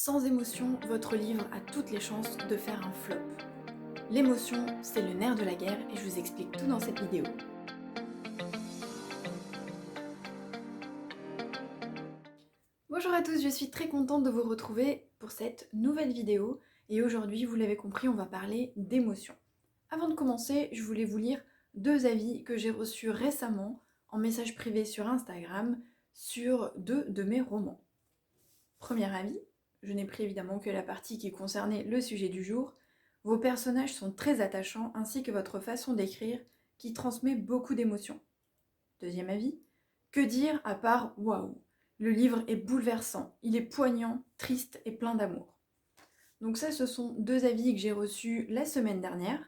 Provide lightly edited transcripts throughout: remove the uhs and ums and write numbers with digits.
Sans émotion, votre livre a toutes les chances de faire un flop. L'émotion, c'est le nerf de la guerre et je vous explique tout dans cette vidéo. Bonjour à tous, je suis très contente de vous retrouver pour cette nouvelle vidéo et aujourd'hui, vous l'avez compris, on va parler d'émotion. Avant de commencer, je voulais vous lire deux avis que j'ai reçus récemment en message privé sur Instagram sur deux de mes romans. Premier avis, je n'ai pris évidemment que la partie qui concernait le sujet du jour. Vos personnages sont très attachants ainsi que votre façon d'écrire qui transmet beaucoup d'émotions. Deuxième avis, que dire à part waouh, le livre est bouleversant, il est poignant, triste et plein d'amour. Donc ça, ce sont deux avis que j'ai reçus la semaine dernière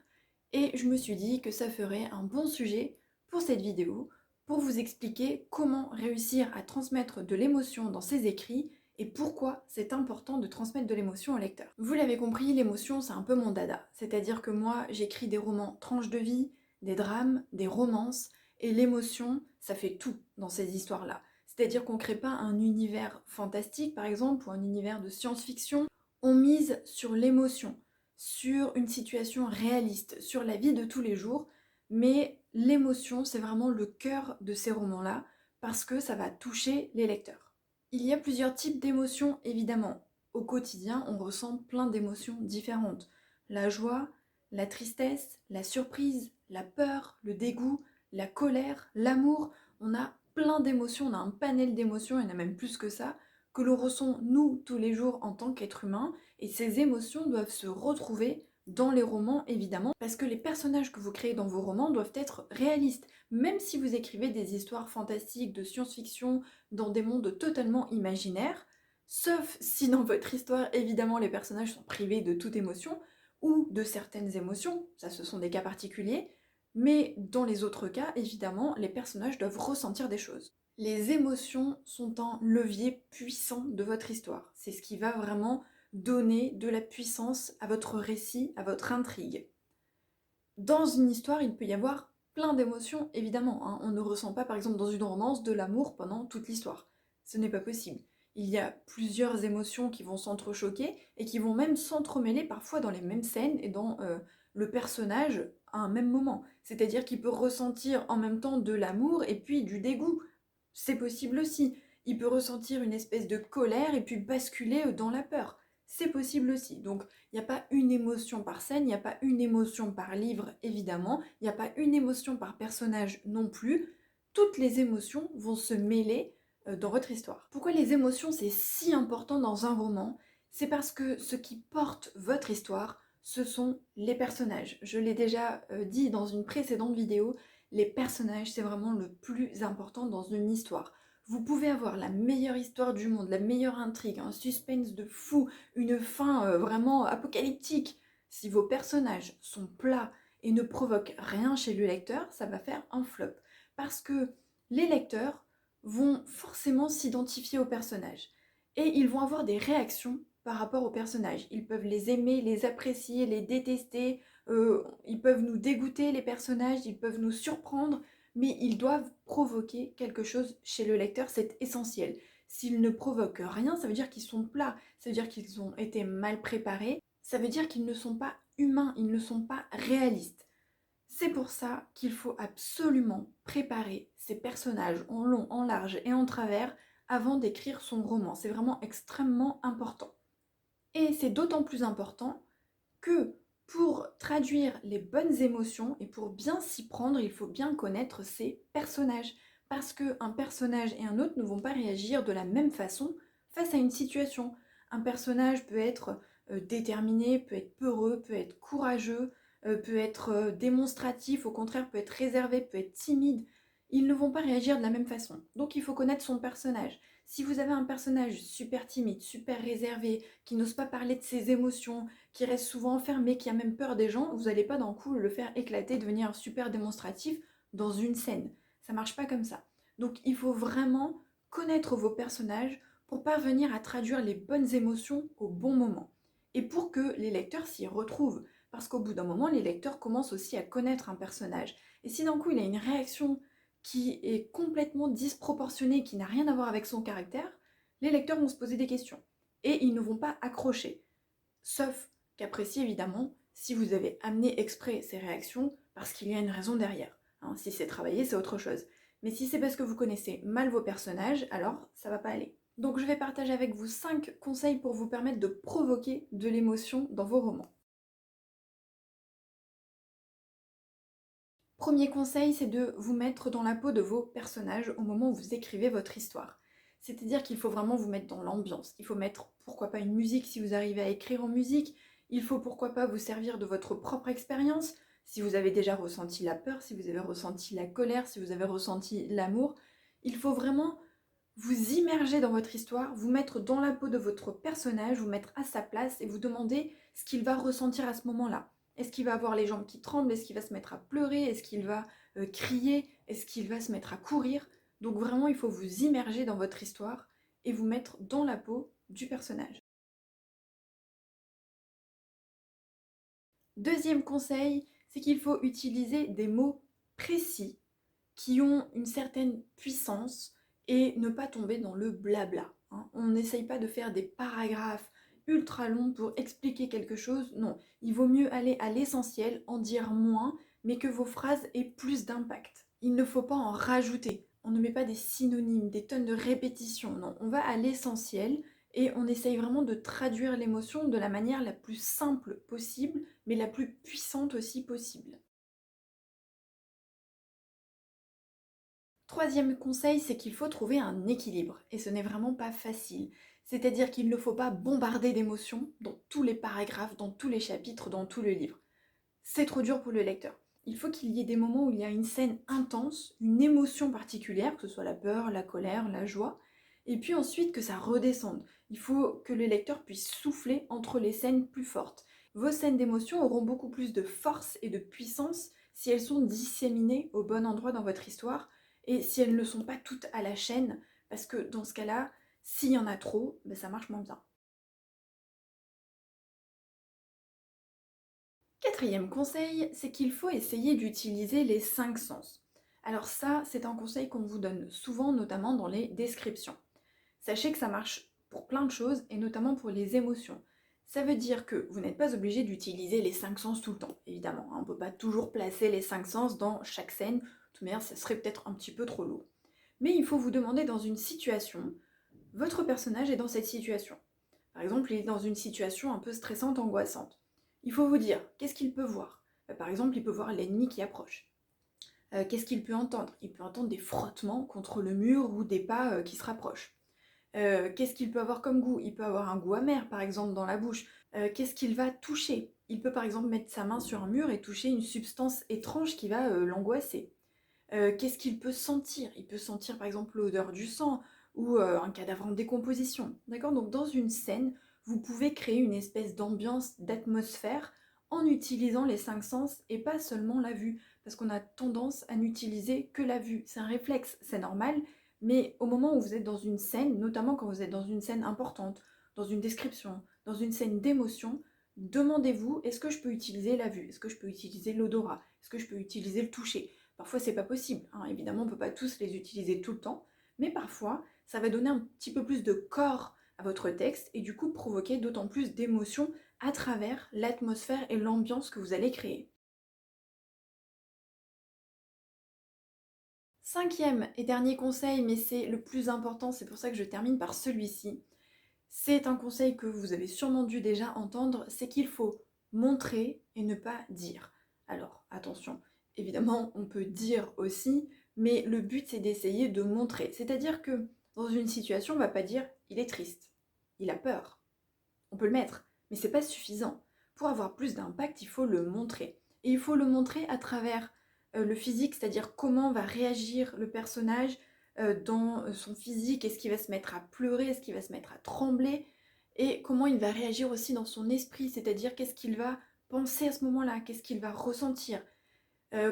et je me suis dit que ça ferait un bon sujet pour cette vidéo pour vous expliquer comment réussir à transmettre de l'émotion dans ses écrits et pourquoi c'est important de transmettre de l'émotion au lecteur. Vous l'avez compris, l'émotion c'est un peu mon dada, c'est-à-dire que moi j'écris des romans tranches de vie, des drames, des romances, et l'émotion ça fait tout dans ces histoires-là. C'est-à-dire qu'on ne crée pas un univers fantastique par exemple ou un univers de science-fiction, on mise sur l'émotion, sur une situation réaliste, sur la vie de tous les jours, mais l'émotion c'est vraiment le cœur de ces romans-là parce que ça va toucher les lecteurs. Il y a plusieurs types d'émotions, évidemment. Au quotidien, on ressent plein d'émotions différentes. La joie, la tristesse, la surprise, la peur, le dégoût, la colère, l'amour. On a plein d'émotions, on a un panel d'émotions, il y en a même plus que ça, que l'on ressent nous tous les jours en tant qu'être humain. Et ces émotions doivent se retrouver dans les romans, évidemment, parce que les personnages que vous créez dans vos romans doivent être réalistes. Même si vous écrivez des histoires fantastiques, de science-fiction, dans des mondes totalement imaginaires, sauf si dans votre histoire, évidemment, les personnages sont privés de toute émotion, ou de certaines émotions, ça ce sont des cas particuliers, mais dans les autres cas, évidemment, les personnages doivent ressentir des choses. Les émotions sont un levier puissant de votre histoire. C'est ce qui va vraiment donner de la puissance à votre récit, à votre intrigue. Dans une histoire, il peut y avoir plein d'émotions, évidemment, hein. On ne ressent pas, par exemple, dans une romance, de l'amour pendant toute l'histoire. Ce n'est pas possible. Il y a plusieurs émotions qui vont s'entrechoquer et qui vont même s'entremêler parfois dans les mêmes scènes et dans le personnage à un même moment. C'est-à-dire qu'il peut ressentir en même temps de l'amour et puis du dégoût. C'est possible aussi. Il peut ressentir une espèce de colère et puis basculer dans la peur. C'est possible aussi. Donc, il n'y a pas une émotion par scène, il n'y a pas une émotion par livre, évidemment. Il n'y a pas une émotion par personnage non plus. Toutes les émotions vont se mêler dans votre histoire. Pourquoi les émotions, c'est si important dans un roman? C'est parce que ce qui porte votre histoire, ce sont les personnages. Je l'ai déjà dit dans une précédente vidéo, les personnages, c'est vraiment le plus important dans une histoire. Vous pouvez avoir la meilleure histoire du monde, la meilleure intrigue, un suspense de fou, une fin vraiment apocalyptique. Si vos personnages sont plats et ne provoquent rien chez le lecteur, ça va faire un flop. Parce que les lecteurs vont forcément s'identifier aux personnages. Et ils vont avoir des réactions par rapport aux personnages. Ils peuvent les aimer, les apprécier, les détester. Ils peuvent nous dégoûter, les personnages, ils peuvent nous surprendre, mais ils doivent provoquer quelque chose chez le lecteur, c'est essentiel. S'ils ne provoquent rien, ça veut dire qu'ils sont plats, ça veut dire qu'ils ont été mal préparés, ça veut dire qu'ils ne sont pas humains, ils ne sont pas réalistes. C'est pour ça qu'il faut absolument préparer ses personnages en long, en large et en travers avant d'écrire son roman. C'est vraiment extrêmement important. Et c'est d'autant plus important que pour traduire les bonnes émotions et pour bien s'y prendre, il faut bien connaître ses personnages. Parce qu'un personnage et un autre ne vont pas réagir de la même façon face à une situation. Un personnage peut être déterminé, peut être peureux, peut être courageux, peut être démonstratif, au contraire peut être réservé, peut être timide. Ils ne vont pas réagir de la même façon. Donc il faut connaître son personnage. Si vous avez un personnage super timide, super réservé, qui n'ose pas parler de ses émotions, qui reste souvent enfermé, qui a même peur des gens, vous n'allez pas d'un coup le faire éclater, devenir super démonstratif dans une scène. Ça marche pas comme ça. Donc il faut vraiment connaître vos personnages pour parvenir à traduire les bonnes émotions au bon moment. Et pour que les lecteurs s'y retrouvent. Parce qu'au bout d'un moment, les lecteurs commencent aussi à connaître un personnage. Et si d'un coup il a une réaction qui est complètement disproportionnée, qui n'a rien à voir avec son caractère, les lecteurs vont se poser des questions. et ils ne vont pas accrocher. Sauf qu'apprécier évidemment si vous avez amené exprès ces réactions parce qu'il y a une raison derrière. Hein, si c'est travaillé, c'est autre chose. Mais si c'est parce que vous connaissez mal vos personnages, alors ça va pas aller. Donc je vais partager avec vous 5 conseils pour vous permettre de provoquer de l'émotion dans vos romans. Premier conseil, c'est de vous mettre dans la peau de vos personnages au moment où vous écrivez votre histoire. C'est-à-dire qu'il faut vraiment vous mettre dans l'ambiance. Il faut mettre, pourquoi pas, une musique si vous arrivez à écrire en musique. Il faut, pourquoi pas, vous servir de votre propre expérience. Si vous avez déjà ressenti la peur, si vous avez ressenti la colère, si vous avez ressenti l'amour. Il faut vraiment vous immerger dans votre histoire, vous mettre dans la peau de votre personnage, vous mettre à sa place et vous demander ce qu'il va ressentir à ce moment-là. Est-ce qu'il va avoir les jambes qui tremblent? Est-ce qu'il va se mettre à pleurer? Est-ce qu'il va crier? Est-ce qu'il va se mettre à courir? Donc vraiment, il faut vous immerger dans votre histoire et vous mettre dans la peau du personnage. Deuxième conseil, c'est qu'il faut utiliser des mots précis qui ont une certaine puissance et ne pas tomber dans le blabla. Hein. On n'essaye pas de faire des paragraphes ultra longs pour expliquer quelque chose. Non, il vaut mieux aller à l'essentiel, en dire moins, mais que vos phrases aient plus d'impact. Il ne faut pas en rajouter. On ne met pas des synonymes, des tonnes de répétitions. Non, on va à l'essentiel et on essaye vraiment de traduire l'émotion de la manière la plus simple possible, mais la plus puissante aussi possible. Troisième conseil, c'est qu'il faut trouver un équilibre, et ce n'est vraiment pas facile. C'est-à-dire qu'il ne faut pas bombarder d'émotions dans tous les paragraphes, dans tous les chapitres, dans tout le livre. C'est trop dur pour le lecteur. Il faut qu'il y ait des moments où il y a une scène intense, une émotion particulière, que ce soit la peur, la colère, la joie, et puis ensuite que ça redescende. Il faut que le lecteur puisse souffler entre les scènes plus fortes. Vos scènes d'émotion auront beaucoup plus de force et de puissance si elles sont disséminées au bon endroit dans votre histoire et si elles ne sont pas toutes à la chaîne, parce que dans ce cas-là, s'il y en a trop, ben ça marche moins bien. Quatrième conseil, c'est qu'il faut essayer d'utiliser les 5 sens. Alors ça, c'est un conseil qu'on vous donne souvent, notamment dans les descriptions. Sachez que ça marche pour plein de choses, et notamment pour les émotions. Ça veut dire que vous n'êtes pas obligé d'utiliser les 5 sens tout le temps, évidemment. On ne peut pas toujours placer les 5 sens dans chaque scène, de toute manière, ça serait peut-être un petit peu trop lourd. Mais il faut vous demander dans une situation, votre personnage est dans cette situation. Par exemple, il est dans une situation un peu stressante, angoissante. Il faut vous dire, qu'est-ce qu'il peut voir? Par exemple, il peut voir l'ennemi qui approche. Qu'est-ce qu'il peut entendre? Il peut entendre des frottements contre le mur ou des pas qui se rapprochent. Qu'est-ce qu'il peut avoir comme goût? Il peut avoir un goût amer, par exemple, dans la bouche. Qu'est-ce qu'il va toucher? Il peut, par exemple, mettre sa main sur un mur et toucher une substance étrange qui va l'angoisser. Qu'est-ce qu'il peut sentir? Il peut sentir, par exemple, l'odeur du sang ou un cadavre en décomposition. D'accord? Donc, dans une scène, vous pouvez créer une espèce d'ambiance, d'atmosphère en utilisant les 5 sens et pas seulement la vue. Parce qu'on a tendance à n'utiliser que la vue. C'est un réflexe, c'est normal, mais au moment où vous êtes dans une scène, notamment quand vous êtes dans une scène importante, dans une description, dans une scène d'émotion, demandez-vous, est-ce que je peux utiliser la vue? Est-ce que je peux utiliser l'odorat? Est-ce que je peux utiliser le toucher? Parfois c'est pas possible, hein. Évidemment on ne peut pas tous les utiliser tout le temps, mais parfois ça va donner un petit peu plus de corps à votre texte et du coup provoquer d'autant plus d'émotions à travers l'atmosphère et l'ambiance que vous allez créer. Cinquième et dernier conseil, mais c'est le plus important, c'est pour ça que je termine par celui-ci. C'est un conseil que vous avez sûrement dû déjà entendre, c'est qu'il faut montrer et ne pas dire. Alors attention, évidemment on peut dire aussi, mais le but c'est d'essayer de montrer. C'est-à-dire que dans une situation on va pas dire il est triste, il a peur. On peut le mettre, mais c'est pas suffisant. Pour avoir plus d'impact, il faut le montrer. Et il faut le montrer à travers le physique, c'est-à-dire comment va réagir le personnage dans son physique, est-ce qu'il va se mettre à pleurer, est-ce qu'il va se mettre à trembler, et comment il va réagir aussi dans son esprit, c'est-à-dire qu'est-ce qu'il va penser à ce moment-là, qu'est-ce qu'il va ressentir,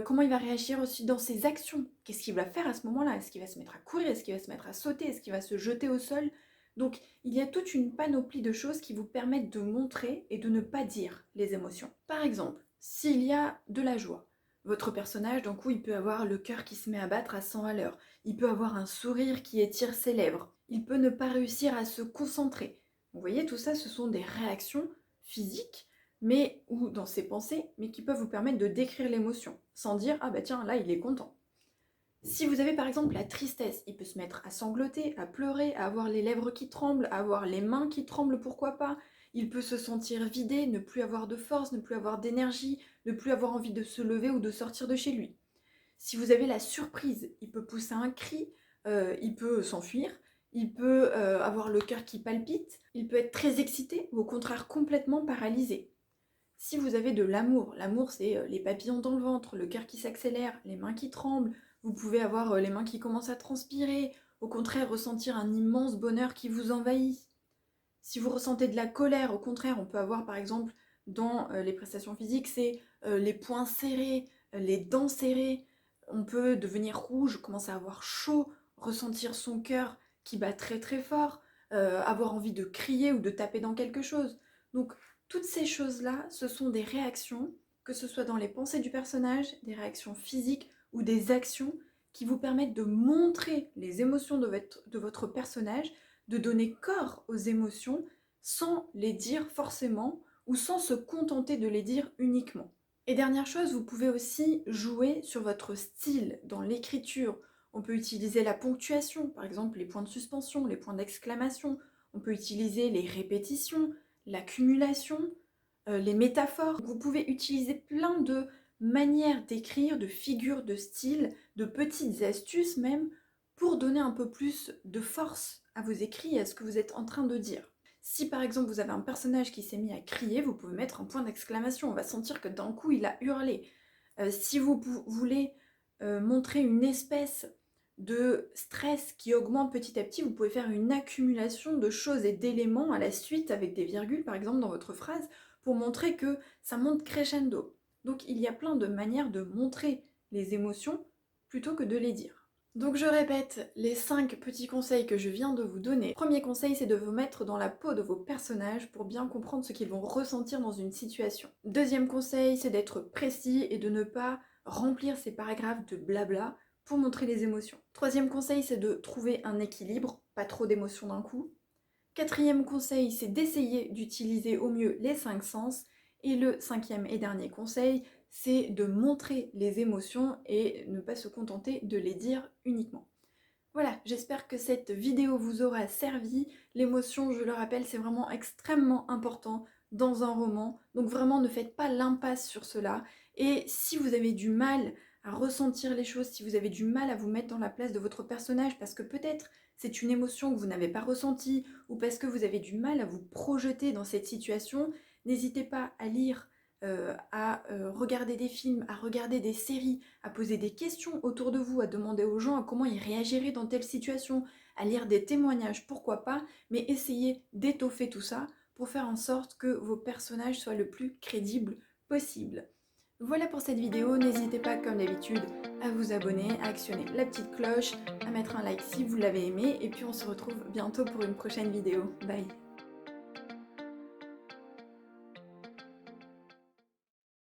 comment il va réagir aussi dans ses actions, qu'est-ce qu'il va faire à ce moment-là, est-ce qu'il va se mettre à courir, est-ce qu'il va se mettre à sauter, est-ce qu'il va se jeter au sol. Donc il y a toute une panoplie de choses qui vous permettent de montrer et de ne pas dire les émotions. Par exemple, s'il y a de la joie, votre personnage, d'un coup, il peut avoir le cœur qui se met à battre à 100 à l'heure, il peut avoir un sourire qui étire ses lèvres, il peut ne pas réussir à se concentrer. Vous voyez, tout ça, ce sont des réactions physiques, mais ou dans ses pensées, mais qui peuvent vous permettre de décrire l'émotion, sans dire « Ah bah tiens, là, il est content ». Si vous avez par exemple la tristesse, il peut se mettre à sangloter, à pleurer, à avoir les lèvres qui tremblent, à avoir les mains qui tremblent, pourquoi pas. Il peut se sentir vidé, ne plus avoir de force, ne plus avoir d'énergie, ne plus avoir envie de se lever ou de sortir de chez lui. Si vous avez la surprise, il peut pousser un cri, il peut s'enfuir, il peut avoir le cœur qui palpite, il peut être très excité ou au contraire complètement paralysé. Si vous avez de l'amour, l'amour c'est les papillons dans le ventre, le cœur qui s'accélère, les mains qui tremblent, vous pouvez avoir les mains qui commencent à transpirer, au contraire ressentir un immense bonheur qui vous envahit. Si vous ressentez de la colère, au contraire, on peut avoir par exemple dans les prestations physiques, c'est les poings serrés, les dents serrées, on peut devenir rouge, commencer à avoir chaud, ressentir son cœur qui bat très très fort, avoir envie de crier ou de taper dans quelque chose. Donc toutes ces choses-là, ce sont des réactions, que ce soit dans les pensées du personnage, des réactions physiques ou des actions qui vous permettent de montrer les émotions de votre personnage, de donner corps aux émotions sans les dire forcément ou sans se contenter de les dire uniquement. Et dernière chose, vous pouvez aussi jouer sur votre style dans l'écriture. On peut utiliser la ponctuation, par exemple les points de suspension, les points d'exclamation. On peut utiliser les répétitions, l'accumulation, les métaphores. Vous pouvez utiliser plein de manières d'écrire, de figures de style, de petites astuces même, pour donner un peu plus de force à vos écrits et à ce que vous êtes en train de dire. Si par exemple vous avez un personnage qui s'est mis à crier, vous pouvez mettre un point d'exclamation, on va sentir que d'un coup il a hurlé. Si vous voulez montrer une espèce de stress qui augmente petit à petit, vous pouvez faire une accumulation de choses et d'éléments à la suite avec des virgules par exemple dans votre phrase pour montrer que ça monte crescendo. Donc il y a plein de manières de montrer les émotions plutôt que de les dire. Donc je répète les 5 petits conseils que je viens de vous donner. Premier conseil, c'est de vous mettre dans la peau de vos personnages pour bien comprendre ce qu'ils vont ressentir dans une situation. Deuxième conseil, c'est d'être précis et de ne pas remplir ces paragraphes de blabla pour montrer les émotions. Troisième conseil, c'est de trouver un équilibre, pas trop d'émotions d'un coup. Quatrième conseil, c'est d'essayer d'utiliser au mieux les 5 sens. Et le cinquième et dernier conseil, c'est de montrer les émotions et ne pas se contenter de les dire uniquement. Voilà, j'espère que cette vidéo vous aura servi. L'émotion, je le rappelle, c'est vraiment extrêmement important dans un roman. Donc vraiment, ne faites pas l'impasse sur cela. Et si vous avez du mal à ressentir les choses, si vous avez du mal à vous mettre dans la place de votre personnage, parce que peut-être c'est une émotion que vous n'avez pas ressentie, ou parce que vous avez du mal à vous projeter dans cette situation, n'hésitez pas à lire, à regarder des films, à regarder des séries, à poser des questions autour de vous, à demander aux gens à comment ils réagiraient dans telle situation, à lire des témoignages, pourquoi pas, mais essayez d'étoffer tout ça pour faire en sorte que vos personnages soient le plus crédibles possible. Voilà pour cette vidéo, n'hésitez pas comme d'habitude à vous abonner, à actionner la petite cloche, à mettre un like si vous l'avez aimé, et puis on se retrouve bientôt pour une prochaine vidéo. Bye!